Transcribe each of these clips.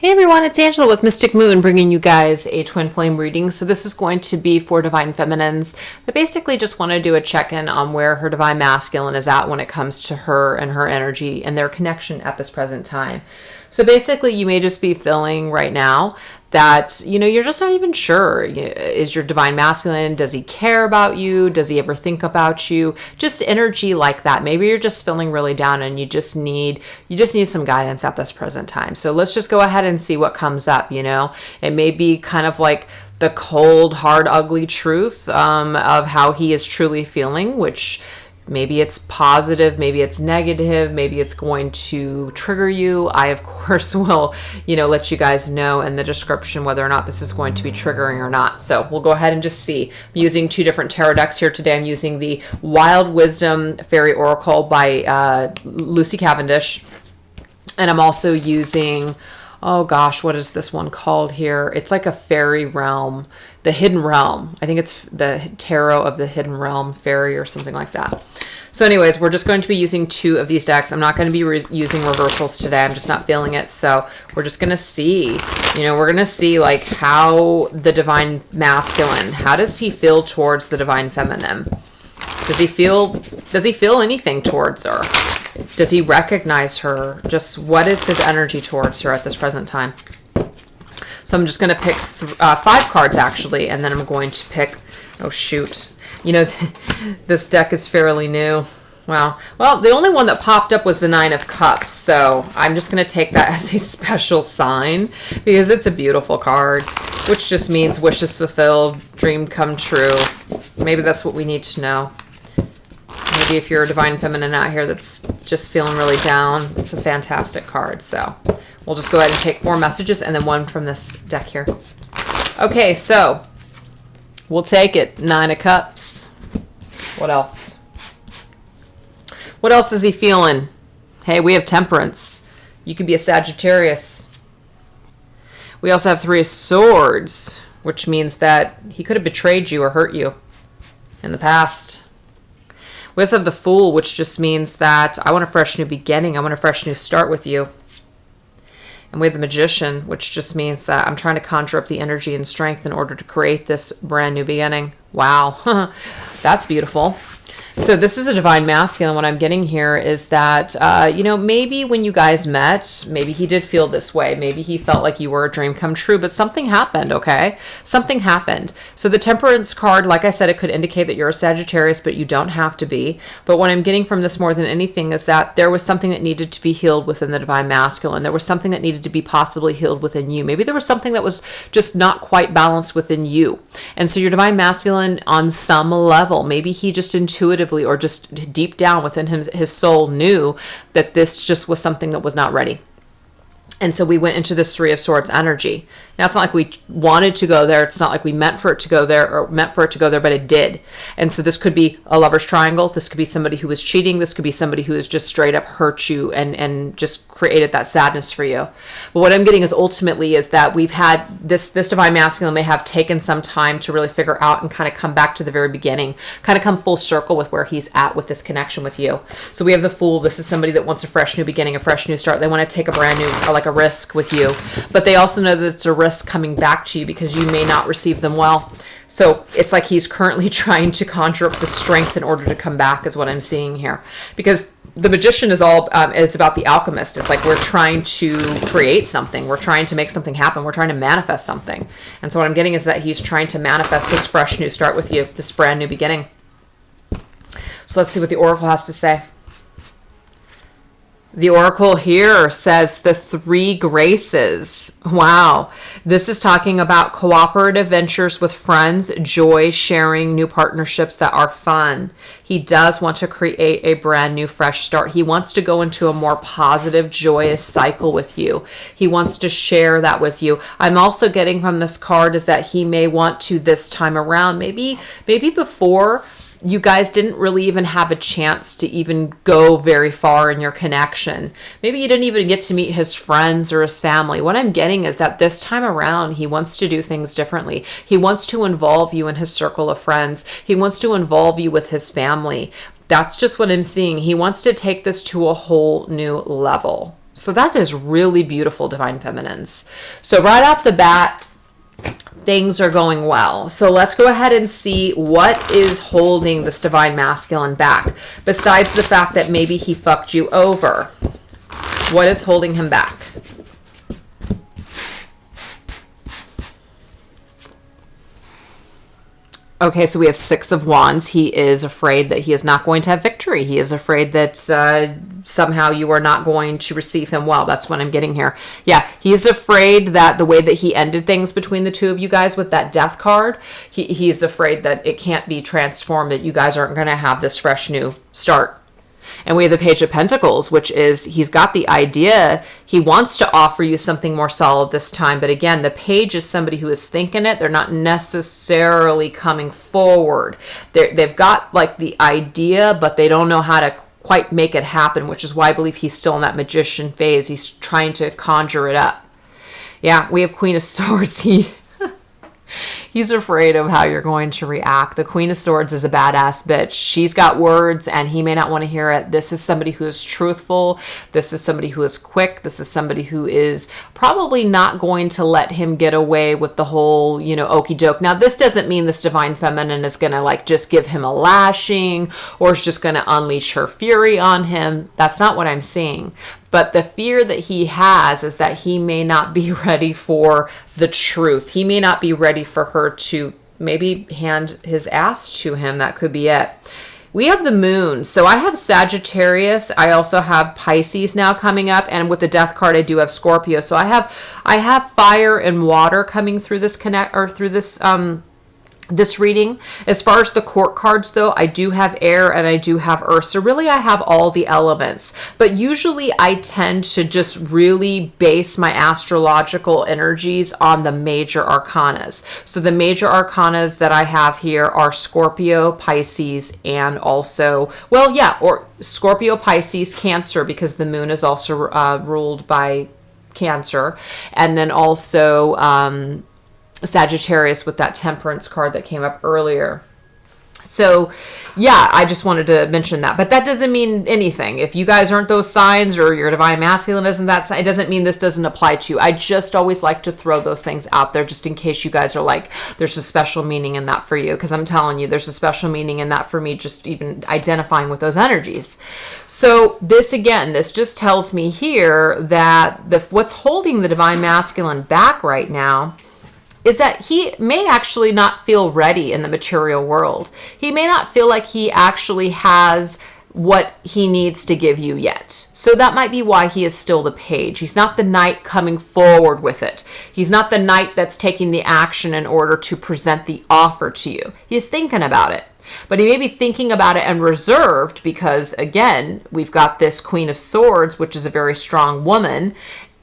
Hey everyone, it's Angela with Mystic Moon bringing you guys a twin flame reading. So this is going to be for divine feminines that basically just want to do a check-in on where her divine masculine is at when it comes to her and her energy and their connection at this present time. So basically you may just be feeling right now that, you're just not even sure. Is your divine masculine, does he care about you? Does he ever think about you? Just energy like that. Maybe you're just feeling really down and you just need some guidance at this present time. So let's just go ahead and see what comes up, It may be kind of like the cold, hard, ugly truth of how he is truly feeling, which maybe it's positive, maybe it's negative, maybe it's going to trigger you. I, of course, will, let you guys know in the description whether or not this is going to be triggering or not. So we'll go ahead and just see. I'm using two different tarot decks here today. I'm using the Wild Wisdom Fairy Oracle by Lucy Cavendish. And I'm also using, oh gosh, what is this one called here? It's like a fairy realm, the Hidden Realm. I think it's the Tarot of the Hidden Realm Fairy or something like that. So anyways, we're just going to be using two of these decks. I'm not going to be using reversals today. I'm just not feeling it. So we're just going to see, we're going to see like how the divine masculine, how does he feel towards the divine feminine? Does he feel anything towards her? Does he recognize her? Just what is his energy towards her at this present time? So I'm just going to pick 5 cards actually, and then I'm going to pick, oh shoot. This deck is fairly new. Wow. Well, the only one that popped up was the 9 of Cups. So I'm just going to take that as a special sign because it's a beautiful card, which just means wishes fulfilled, dream come true. Maybe that's what we need to know. Maybe if you're a divine feminine out here that's just feeling really down, it's a fantastic card. So we'll just go ahead and take 4 messages and then one from this deck here. Okay, so we'll take it. 9 of Cups. What else? What else is he feeling? Hey, we have Temperance. You could be a Sagittarius. We also have 3 of Swords, which means that he could have betrayed you or hurt you in the past. We also have the Fool, which just means that I want a fresh new beginning. I want a fresh new start with you. And we have the Magician, which just means that I'm trying to conjure up the energy and strength in order to create this brand new beginning. Wow, that's beautiful. So this is a divine masculine. What I'm getting here is that, maybe when you guys met, maybe he did feel this way. Maybe he felt like you were a dream come true, but something happened, okay? Something happened. So the Temperance card, like I said, it could indicate that you're a Sagittarius, but you don't have to be. But what I'm getting from this more than anything is that there was something that needed to be healed within the divine masculine. There was something that needed to be possibly healed within you. Maybe there was something that was just not quite balanced within you. And so your divine masculine on some level, maybe he just intuitively or just deep down within his soul knew that this just was something that was not ready. And so we went into this 3 of Swords energy. Now, it's not like we wanted to go there. It's not like we meant for it to go there or meant for it to go there, but it did. And so this could be a lover's triangle. This could be somebody who was cheating. This could be somebody who has just straight up hurt you and just created that sadness for you. But what I'm getting is ultimately is that we've had this divine masculine may have taken some time to really figure out and kind of come back to the very beginning, kind of come full circle with where he's at with this connection with you. So we have the Fool. This is somebody that wants a fresh new beginning, a fresh new start. They want to take a brand new, like a risk with you, but they also know that it's a risk coming back to you because you may not receive them well. So it's like he's currently trying to conjure up the strength in order to come back is what I'm seeing here, because the Magician is all is about the alchemist. It's like we're trying to create something. We're trying to make something happen. We're trying to manifest something. And so what I'm getting is that he's trying to manifest this fresh new start with you, this brand new beginning. So let's see what the Oracle has to say. The Oracle here says the 3 graces. Wow. This is talking about cooperative ventures with friends, joy, sharing, new partnerships that are fun. He does want to create a brand new fresh start. He wants to go into a more positive, joyous cycle with you. He wants to share that with you. I'm also getting from this card is that he may want to this time around, maybe before you guys didn't really even have a chance to even go very far in your connection. Maybe you didn't even get to meet his friends or his family. What I'm getting is that this time around, he wants to do things differently. He wants to involve you in his circle of friends. He wants to involve you with his family. That's just what I'm seeing. He wants to take this to a whole new level. So that is really beautiful, Divine Feminines. So right off the bat, things are going well. So let's go ahead and see what is holding this Divine Masculine back. Besides the fact that maybe he fucked you over. What is holding him back? Okay, so we have Six of Wands. He is afraid that he is not going to have victory. He is afraid that somehow you are not going to receive him well. That's what I'm getting here. Yeah, he's afraid that the way that he ended things between the two of you guys with that Death card, he's afraid that it can't be transformed, that you guys aren't going to have this fresh new start. And we have the Page of Pentacles, which is he's got the idea. He wants to offer you something more solid this time. But again, the Page is somebody who is thinking it. They're not necessarily coming forward. They've got like the idea, but they don't know how to quite make it happen, which is why I believe he's still in that magician phase. He's trying to conjure it up. Yeah, we have Queen of Swords. He's afraid of how you're going to react. The Queen of Swords is a badass bitch. She's got words and he may not want to hear it. This is somebody who is truthful. This is somebody who is quick. This is somebody who is probably not going to let him get away with the whole, okie doke. Now, this doesn't mean this Divine Feminine is going to like just give him a lashing or is just going to unleash her fury on him. That's not what I'm seeing. But the fear that he has is that he may not be ready for the truth. He may not be ready for her to maybe hand his ass to him. That could be it. We have the Moon. So I have Sagittarius. I also have Pisces now coming up. And with the Death card, I do have Scorpio. So I have fire and water coming through this this reading. As far as the court cards though, I do have air and I do have earth. So really I have all the elements, but usually I tend to just really base my astrological energies on the major arcanas. So the major arcanas that I have here are Scorpio, Pisces, and also, or Scorpio, Pisces, Cancer, because the moon is also ruled by Cancer. And then also, Sagittarius with that Temperance card that came up earlier. So yeah, I just wanted to mention that, but that doesn't mean anything. If you guys aren't those signs or your Divine Masculine isn't that sign, it doesn't mean this doesn't apply to you. I just always like to throw those things out there just in case you guys are like, there's a special meaning in that for you. Because I'm telling you, there's a special meaning in that for me, just even identifying with those energies. So this just tells me here that what's holding the Divine Masculine back right now is that he may actually not feel ready in the material world. He may not feel like he actually has what he needs to give you yet. So that might be why he is still the Page. He's not the Knight coming forward with it. He's not the Knight that's taking the action in order to present the offer to you. He's thinking about it. But he may be thinking about it and reserved because, again, we've got this Queen of Swords, which is a very strong woman.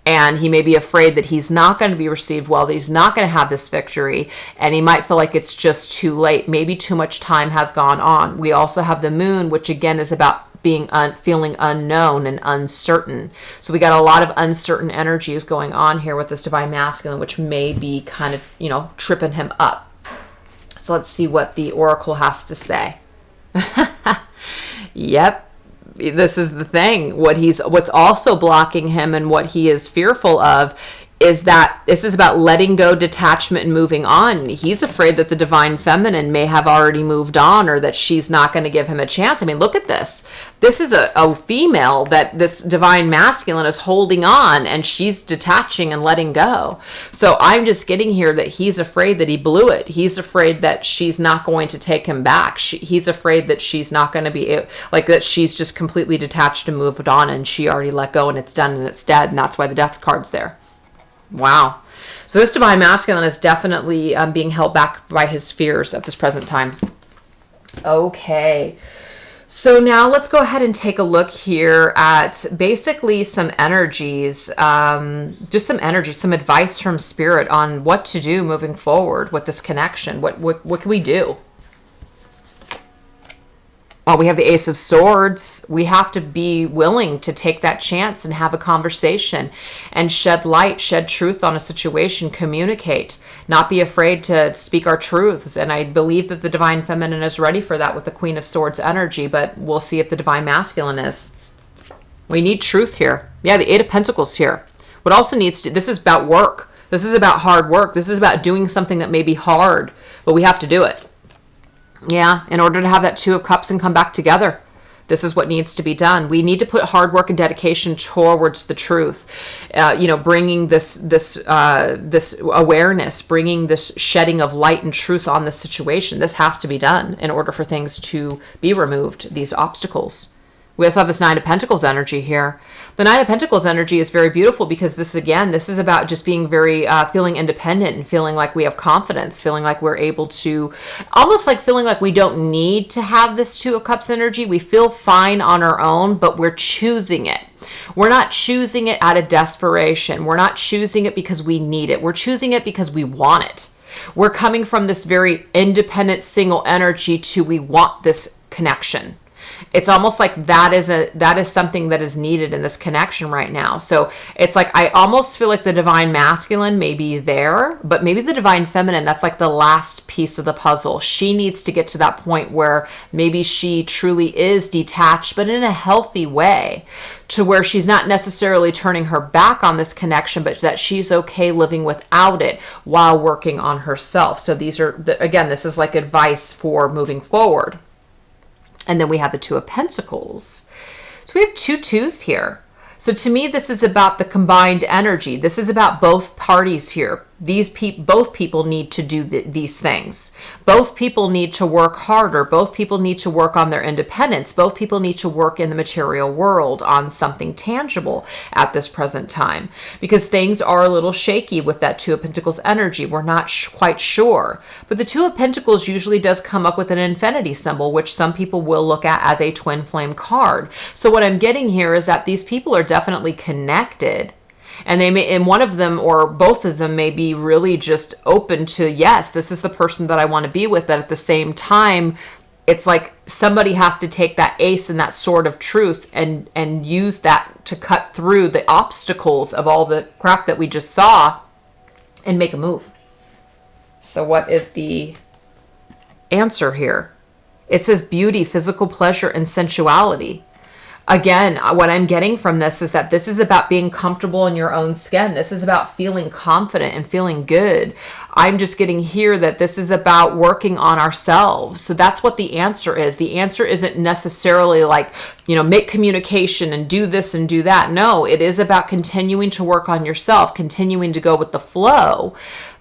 And he may be afraid that he's not going to be received well, that he's not going to have this victory. And he might feel like it's just too late. Maybe too much time has gone on. We also have the Moon, which again is about being feeling unknown and uncertain. So we got a lot of uncertain energies going on here with this Divine Masculine, which may be kind of, tripping him up. So let's see what the Oracle has to say. Yep. This is the thing. What's also blocking him and what he is fearful of is that this is about letting go, detachment, and moving on. He's afraid that the Divine Feminine may have already moved on or that she's not going to give him a chance. I mean, look at this. This is a female that this Divine Masculine is holding on and she's detaching and letting go. So I'm just getting here that he's afraid that he blew it. He's afraid that she's not going to take him back. He's afraid that she's not going to be, like that she's just completely detached and moved on and she already let go and it's done and it's dead. And that's why the Death card's there. Wow. So this Divine Masculine is definitely being held back by his fears at this present time. Okay. So now let's go ahead and take a look here at basically some energies, just some energy, some advice from Spirit on what to do moving forward with this connection. What can we do? Oh, we have the Ace of Swords. We have to be willing to take that chance and have a conversation and shed light, shed truth on a situation, communicate, not be afraid to speak our truths. And I believe that the Divine Feminine is ready for that with the Queen of Swords energy, but we'll see if the Divine Masculine is. We need truth here. Yeah, the Eight of Pentacles here. What also needs to, this is about work. This is about hard work. This is about doing something that may be hard, but we have to do it. Yeah, in order to have that Two of Cups and come back together. This is what needs to be done. We need to put hard work and dedication towards the truth. Bringing this awareness, bringing this shedding of light and truth on this situation. This has to be done in order for things to be removed, these obstacles. We also have this Nine of Pentacles energy here. The Nine of Pentacles energy is very beautiful because this is about just being very, feeling independent and feeling like we have confidence, feeling like we're able to, almost like feeling like we don't need to have this Two of Cups energy. We feel fine on our own, but we're choosing it. We're not choosing it out of desperation. We're not choosing it because we need it. We're choosing it because we want it. We're coming from this very independent single energy to we want this connection. It's almost like that is something that is needed in this connection right now. So it's like I almost feel like the divine masculine may be there, but maybe the divine feminine, that's like the last piece of the puzzle. She needs to get to that point where maybe she truly is detached, but in a healthy way, to where she's not necessarily turning her back on this connection, but that she's okay living without it while working on herself. So these are, again, this is like advice for moving forward. And then we have the Two of Pentacles. So we have two twos here. So to me, this is about the combined energy. This is about both parties here. Both people need to do these things. Both people need to work harder. Both people need to work on their independence. Both people need to work in the material world on something tangible at this present time, because things are a little shaky with that Two of Pentacles energy. We're not quite sure. But the Two of Pentacles usually does come up with an infinity symbol, which some people will look at as a twin flame card. So what I'm getting here is that these people are definitely connected. And they may, and one of them or both of them may be really just open to, yes, this is the person that I want to be with. But at the same time, it's like somebody has to take that ace and that sword of truth and use that to cut through the obstacles of all the crap that we just saw and make a move. So what is the answer here? It says beauty, physical pleasure, and sensuality. Again, what I'm getting from this is that this is about being comfortable in your own skin. This is about feeling confident and feeling good. I'm just getting here that this is about working on ourselves. So that's what the answer is. The answer isn't necessarily like, make communication and do this and do that. No, it is about continuing to work on yourself, continuing to go with the flow.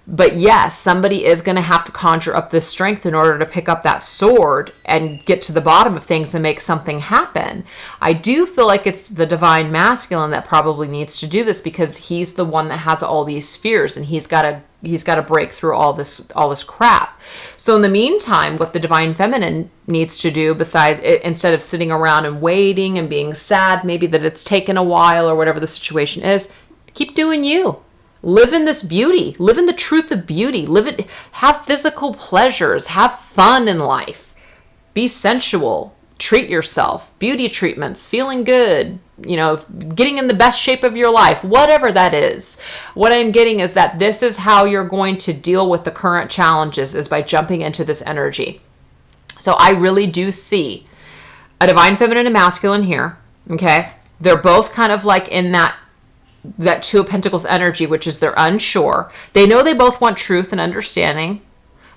But yes, somebody is going to have to conjure up this strength in order to pick up that sword and get to the bottom of things and make something happen. I do feel like it's the divine masculine that probably needs to do this, because he's the one that has all these fears, and he's got to break through all this crap. So in the meantime, what the divine feminine needs to do, instead of sitting around and waiting and being sad, maybe that it's taken a while or whatever the situation is, keep doing you. Live in this beauty. Live in the truth of beauty. Have physical pleasures. Have fun in life. Be sensual. Treat yourself. Beauty treatments. Feeling good. Getting in the best shape of your life. Whatever that is. What I'm getting is that this is how you're going to deal with the current challenges, is by jumping into this energy. So I really do see a divine feminine and masculine here. Okay? They're both kind of like in that Two of Pentacles energy, which is they're unsure. They know they both want truth and understanding,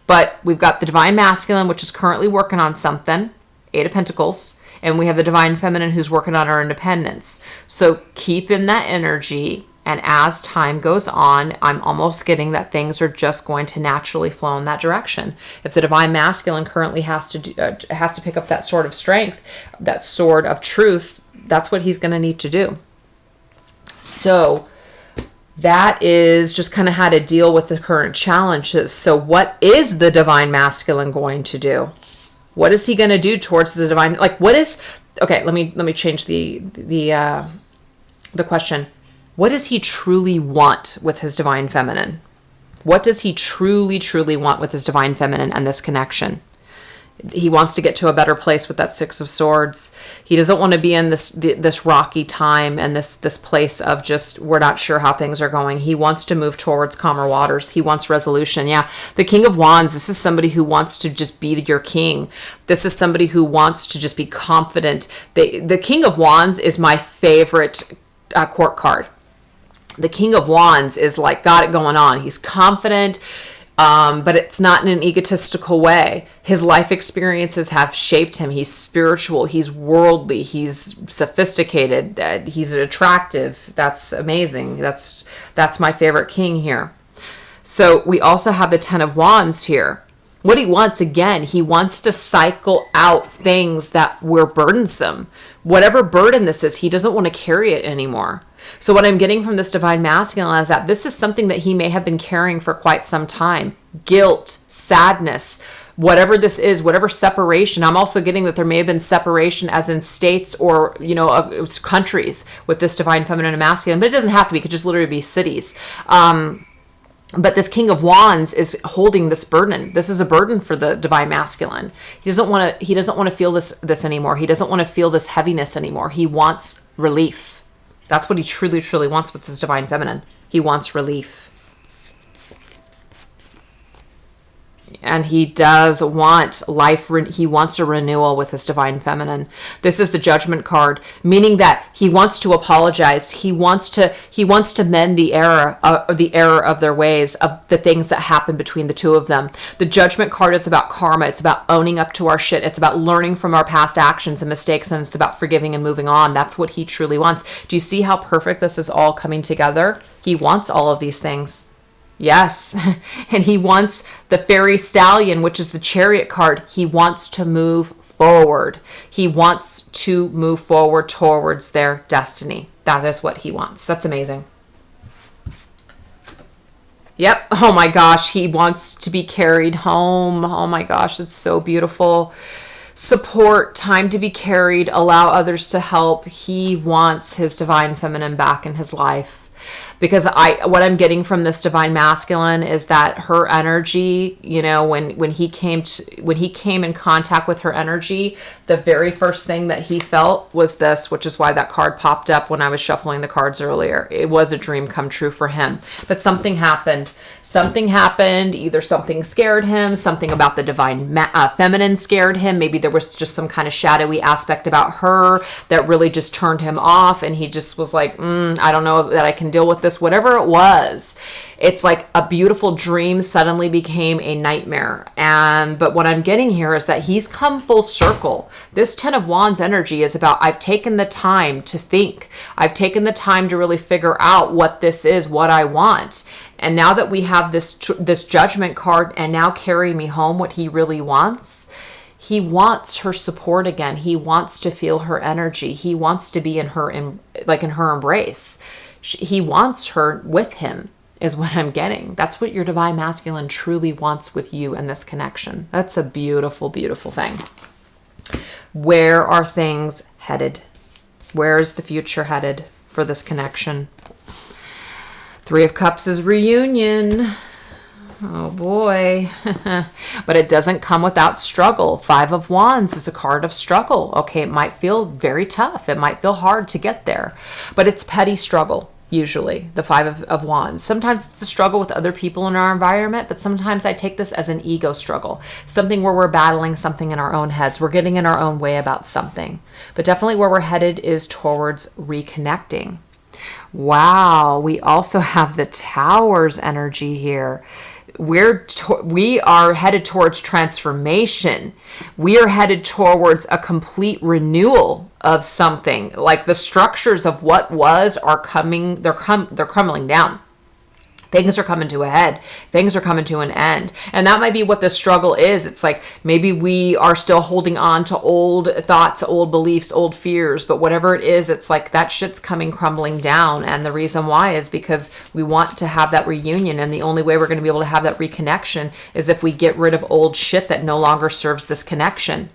but we've got the divine masculine, which is currently working on something, Eight of Pentacles, and we have the divine feminine who's working on our independence. So keep in that energy, and as time goes on, I'm almost getting that things are just going to naturally flow in that direction. If the divine masculine currently has to pick up that sword of strength, that sword of truth, that's what he's going to need to do. So that is just kind of how to deal with the current challenges. So what is the divine masculine going to do? What is he going to do towards the divine? Like, what is, okay, let me change the question. What does he truly want with his divine feminine? What does he truly want with his divine feminine and this connection? He wants to get to a better place with that Six of Swords. He doesn't want to be in this rocky time and this place of just, we're not sure how things are going. He wants to move towards calmer waters. He wants resolution. Yeah. The King of Wands, this is somebody who wants to just be your king. This is somebody who wants to just be confident. The King of Wands is my favorite court card. The King of Wands is like, got it going on. He's confident. But it's not in an egotistical way. His life experiences have shaped him. He's spiritual. He's worldly. He's sophisticated. He's attractive. That's amazing. That's my favorite king here. So we also have the Ten of Wands here. What he wants, again, he wants to cycle out things that were burdensome. Whatever burden this is, he doesn't want to carry it anymore. So what I'm getting from this Divine Masculine is that this is something that he may have been carrying for quite some time. Guilt, sadness, whatever this is, whatever separation. I'm also getting that there may have been separation as in states or, countries with this Divine Feminine and Masculine, but it doesn't have to be. It could just literally be cities. But this King of Wands is holding this burden. This is a burden for the Divine Masculine. He doesn't want to feel this anymore. He doesn't want to feel this heaviness anymore. He wants relief. That's what he truly, truly wants with this Divine Feminine. He wants relief. And he does want life. He wants a renewal with his Divine Feminine. This is the Judgment card, meaning that he wants to apologize. He wants to mend the error of their ways, of the things that happened between the two of them. The Judgment card is about karma. It's about owning up to our shit. It's about learning from our past actions and mistakes, and it's about forgiving and moving on. That's what he truly wants. Do you see how perfect this is all coming together? He wants all of these things. Yes. And he wants the Faery Stallion, which is the Chariot card. He wants to move forward. He wants to move forward towards their destiny. That is what he wants. That's amazing. Yep. Oh my gosh. He wants to be carried home. Oh my gosh. It's so beautiful. Support, time to be carried, allow others to help. He wants his Divine Feminine back in his life. Because what I'm getting from this Divine Masculine is that her energy, when he came in contact with her energy, the very first thing that he felt was this, which is why that card popped up when I was shuffling the cards earlier. It was a dream come true for him. But something happened. Either something scared him, something about the Divine Feminine scared him. Maybe there was just some kind of shadowy aspect about her that really just turned him off, and he just was like, I don't know that I can deal with this. Whatever it was, it's like a beautiful dream suddenly became a nightmare. But what I'm getting here is that he's come full circle. This Ten of Wands energy is about, I've taken the time to think. I've taken the time to really figure out what this is, what I want. And now that we have this Judgment card and now carry me home what he really wants, he wants her support again. He wants to feel her energy. He wants to be in her embrace. He wants her with him, is what I'm getting. That's what your Divine Masculine truly wants with you and this connection. That's a beautiful, beautiful thing. Where are things headed? Where is the future headed for this connection? Three of Cups is reunion. Oh boy. But it doesn't come without struggle. Five of Wands is a card of struggle. Okay, it might feel very tough. It might feel hard to get there. But it's petty struggle, usually, the Five of Wands. Sometimes it's a struggle with other people in our environment, but sometimes I take this as an ego struggle. Something where we're battling something in our own heads. We're getting in our own way about something. But definitely where we're headed is towards reconnecting. Wow, we also have the Tower's energy here. We are headed towards transformation. We are headed towards a complete renewal of something. Like the structures of what was are coming, they're crumbling down. Things are coming to a head. Things are coming to an end. And that might be what the struggle is. It's like maybe we are still holding on to old thoughts, old beliefs, old fears, but whatever it is, it's like that shit's crumbling down. And the reason why is because we want to have that reunion. And the only way we're going to be able to have that reconnection is if we get rid of old shit that no longer serves this connection.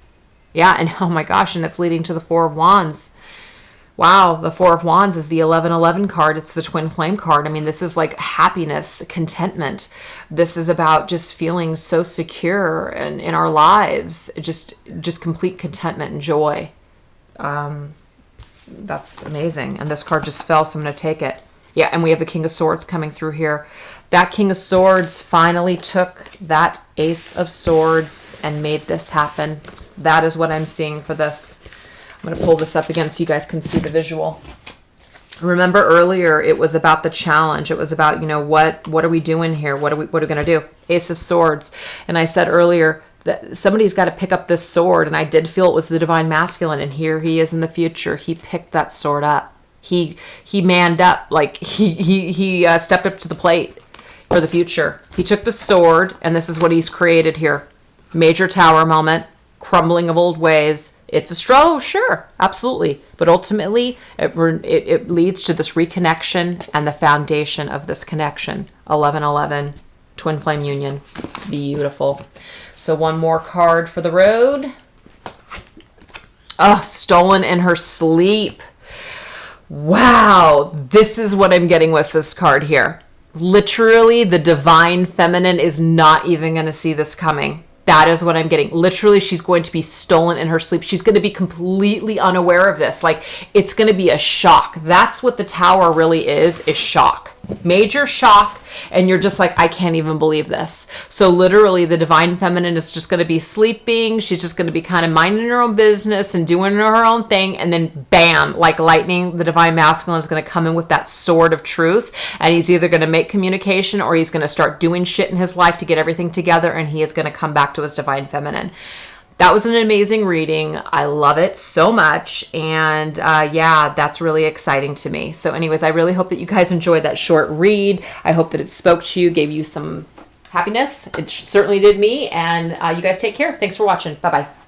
Yeah. And oh my gosh. And it's leading to the Four of Wands. Wow, the Four of Wands is the 1111 card. It's the twin flame card. I mean, this is like happiness, contentment. This is about just feeling so secure in our lives, just complete contentment and joy. That's amazing. And this card just fell, so I'm going to take it. Yeah, and we have the King of Swords coming through here. That King of Swords finally took that Ace of Swords and made this happen. That is what I'm seeing for this. I'm going to pull this up again so you guys can see the visual. Remember earlier, it was about the challenge. It was about, you know, what are we doing here? What are we going to do? Ace of Swords. And I said earlier that somebody's got to pick up this sword, and I did feel it was the Divine Masculine, and here he is in the future. He picked that sword up. He manned up, like he stepped up to the plate for the future. He took the sword, and this is what he's created here. Major tower moment, crumbling of old ways. It's a struggle, sure, absolutely. But ultimately, it leads to this reconnection and the foundation of this connection. 1111, twin flame union. Beautiful. So one more card for the road. Oh, stolen in her sleep. Wow, this is what I'm getting with this card here. Literally, the divine feminine is not even going to see this coming. That is what I'm getting. Literally, she's going to be stolen in her sleep. She's going to be completely unaware of this. Like, it's going to be a shock. That's what the Tower really is shock. Major shock. And you're just like, I can't even believe this. So literally, the divine feminine is just going to be sleeping. She's just going to be kind of minding her own business and doing her own thing. And then bam, like lightning, the divine masculine is going to come in with that sword of truth. And he's either going to make communication or he's going to start doing shit in his life to get everything together. And he is going to come back to his divine feminine. That was an amazing reading. I love it so much. And yeah, that's really exciting to me. So anyways, I really hope that you guys enjoyed that short read. I hope that it spoke to you, gave you some happiness. It certainly did me. And you guys take care. Thanks for watching. Bye-bye.